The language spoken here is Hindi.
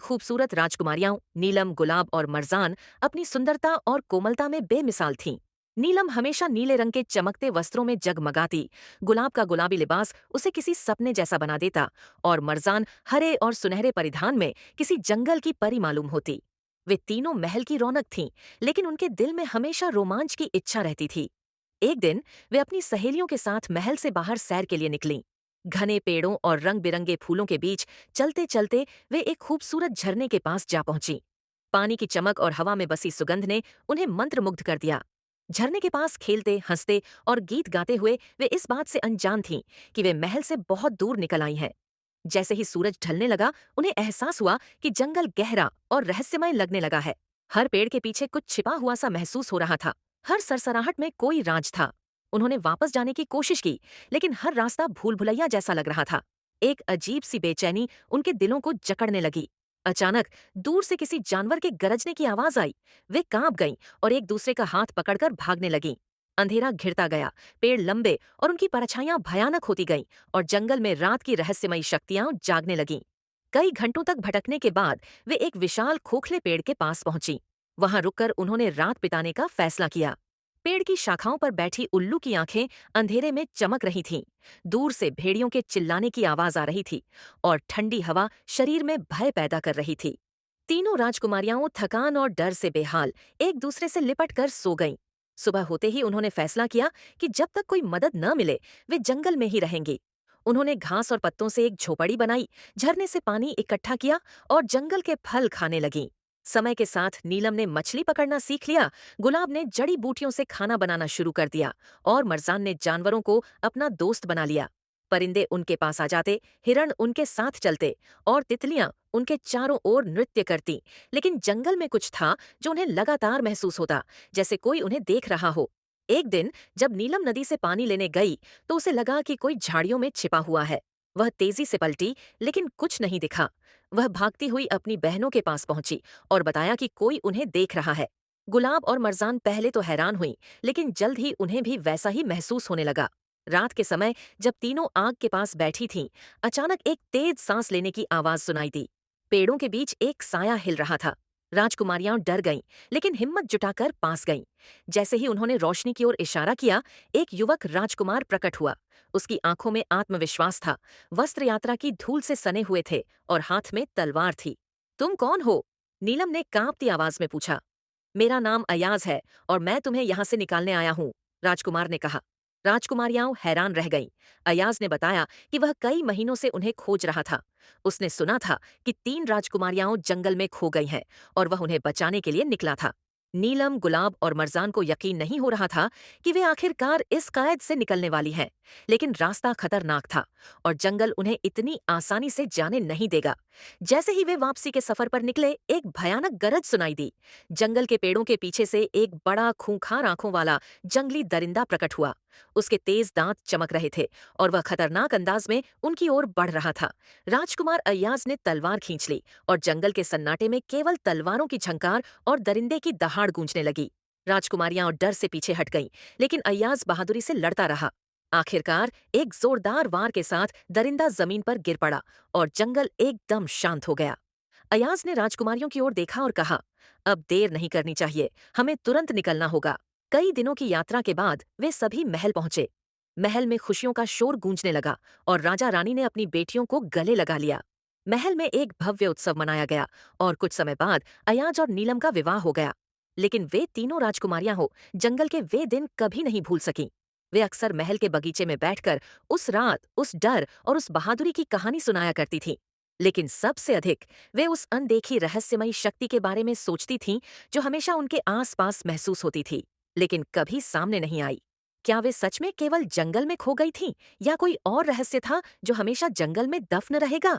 खूबसूरत राजकुमारियां नीलम, गुलाब और मरजान अपनी सुंदरता और कोमलता में बेमिसाल थीं। नीलम हमेशा नीले रंग के चमकते वस्त्रों में जगमगाती, गुलाब का गुलाबी लिबास उसे किसी सपने जैसा बना देता और मरजान हरे और सुनहरे परिधान में किसी जंगल की परी मालूम होती। वे तीनों महल की रौनक थीं, लेकिन उनके दिल में हमेशा रोमांच की इच्छा रहती थी। एक दिन वे अपनी सहेलियों के साथ महल से बाहर सैर के लिए निकलीं। घने पेड़ों और रंग बिरंगे फूलों के बीच चलते चलते वे एक खूबसूरत झरने के पास जा पहुंची। पानी की चमक और हवा में बसी सुगंध ने उन्हें मंत्रमुग्ध कर दिया। झरने के पास खेलते, हंसते और गीत गाते हुए वे इस बात से अनजान थीं कि वे महल से बहुत दूर निकल आई हैं। जैसे ही सूरज ढलने लगा, उन्हें एहसास हुआ कि जंगल गहरा और रहस्यमय लगने लगा है। हर पेड़ के पीछे कुछ छिपा हुआ सा महसूस हो रहा था। हर सरसराहट में कोई राज था। उन्होंने वापस जाने की कोशिश की, लेकिन हर रास्ता भूल भुलैया जैसा लग रहा था। एक अजीब सी बेचैनी उनके दिलों को जकड़ने लगी। अचानक दूर से किसी जानवर के गरजने की आवाज आई। वे कांप गईं और एक दूसरे का हाथ पकड़कर भागने लगीं। अंधेरा घिरता गया, पेड़ लंबे और उनकी परछाइयां भयानक होती गईं और जंगल में रात की रहस्यमयी शक्तियां जागने लगीं। कई घंटों तक भटकने के बाद वे एक विशाल खोखले पेड़ के पास पहुंची। वहां रुककर उन्होंने रात बिताने का फैसला किया। पेड़ की शाखाओं पर बैठी उल्लू की आंखें अंधेरे में चमक रही थीं। दूर से भेड़ियों के चिल्लाने की आवाज आ रही थी और ठंडी हवा शरीर में भय पैदा कर रही थी। तीनों राजकुमारियां थकान और डर से बेहाल एक दूसरे से लिपट कर सो गईं। सुबह होते ही उन्होंने फैसला किया कि जब तक कोई मदद न मिले वे जंगल में ही रहेंगी। उन्होंने घास और पत्तों से एक झोपड़ी बनाई, झरने से पानी इकट्ठा किया और जंगल के फल खाने लगीं। समय के साथ नीलम ने मछली पकड़ना सीख लिया, गुलाब ने जड़ी बूटियों से खाना बनाना शुरू कर दिया और मरजान ने जानवरों को अपना दोस्त बना लिया। परिंदे उनके पास आ जाते, हिरण उनके साथ चलते और तितलियां उनके चारों ओर नृत्य करती। लेकिन जंगल में कुछ था जो उन्हें लगातार महसूस होता, जैसे कोई उन्हें देख रहा हो। एक दिन जब नीलम नदी से पानी लेने गई तो उसे लगा कि कोई झाड़ियों में छिपा हुआ है। वह तेजी से पलटी, लेकिन कुछ नहीं दिखा। वह भागती हुई अपनी बहनों के पास पहुंची और बताया कि कोई उन्हें देख रहा है। गुलाब और मरजान पहले तो हैरान हुई, लेकिन जल्द ही उन्हें भी वैसा ही महसूस होने लगा। रात के समय जब तीनों आग के पास बैठी थीं, अचानक एक तेज सांस लेने की आवाज सुनाई दी। पेड़ों के बीच एक साया हिल रहा था। राजकुमारियां डर गईं, लेकिन हिम्मत जुटाकर पास गईं। जैसे ही उन्होंने रोशनी की ओर इशारा किया, एक युवक राजकुमार प्रकट हुआ। उसकी आंखों में आत्मविश्वास था, वस्त्र यात्रा की धूल से सने हुए थे और हाथ में तलवार थी। तुम कौन हो? नीलम ने कांपती आवाज में पूछा। मेरा नाम अयाज है और मैं तुम्हें यहाँ से निकालने आया हूँ, राजकुमार ने कहा। राजकुमारियां हैरान रह गईं। अयाज ने बताया कि वह कई महीनों से उन्हें खोज रहा था। उसने सुना था कि 3 राजकुमारियां जंगल में खो गई हैं और वह उन्हें बचाने के लिए निकला था। नीलम, गुलाब और मरजान को यकीन नहीं हो रहा था कि वे आखिरकार इस कैद से निकलने वाली हैं, लेकिन रास्ता खतरनाक था और जंगल उन्हें इतनी आसानी से जाने नहीं देगा। जैसे ही वे वापसी के सफर पर निकले, एक भयानक गरज सुनाई दी। जंगल के पेड़ों के पीछे से एक बड़ा खूंखार आंखों वाला जंगली दरिंदा प्रकट हुआ। उसके तेज दांत चमक रहे थे और वह खतरनाक अंदाज में उनकी ओर बढ़ रहा था। राजकुमार अय्याज ने तलवार खींच ली और जंगल के सन्नाटे में केवल तलवारों की झंकार और दरिंदे की दहाड़ गूंजने लगी। राजकुमारियां और डर से पीछे हट गईं, लेकिन अय्याज बहादुरी से लड़ता रहा। आखिरकार एक जोरदार वार के साथ दरिंदा जमीन पर गिर पड़ा और जंगल एकदम शांत हो गया। अयाज ने राजकुमारियों की ओर देखा और कहा, अब देर नहीं करनी चाहिए, हमें तुरंत निकलना होगा। कई दिनों की यात्रा के बाद वे सभी महल पहुंचे। महल में खुशियों का शोर गूंजने लगा और राजा रानी ने अपनी बेटियों को गले लगा लिया। महल में एक भव्य उत्सव मनाया गया और कुछ समय बाद अयाज और नीलम का विवाह हो गया। लेकिन वे तीनों राजकुमारियां हो जंगल के वे दिन कभी नहीं भूल सकीं। वे अक्सर महल के बगीचे में बैठकर उस रात, उस डर और उस बहादुरी की कहानी सुनाया करती थीं। लेकिन सबसे अधिक वे उस अनदेखी रहस्यमयी शक्ति के बारे में सोचती थीं जो हमेशा उनके आसपास महसूस होती थी, लेकिन कभी सामने नहीं आई। क्या वे सच में केवल जंगल में खो गई थीं या कोई और रहस्य था जो हमेशा जंगल में दफन रहेगा?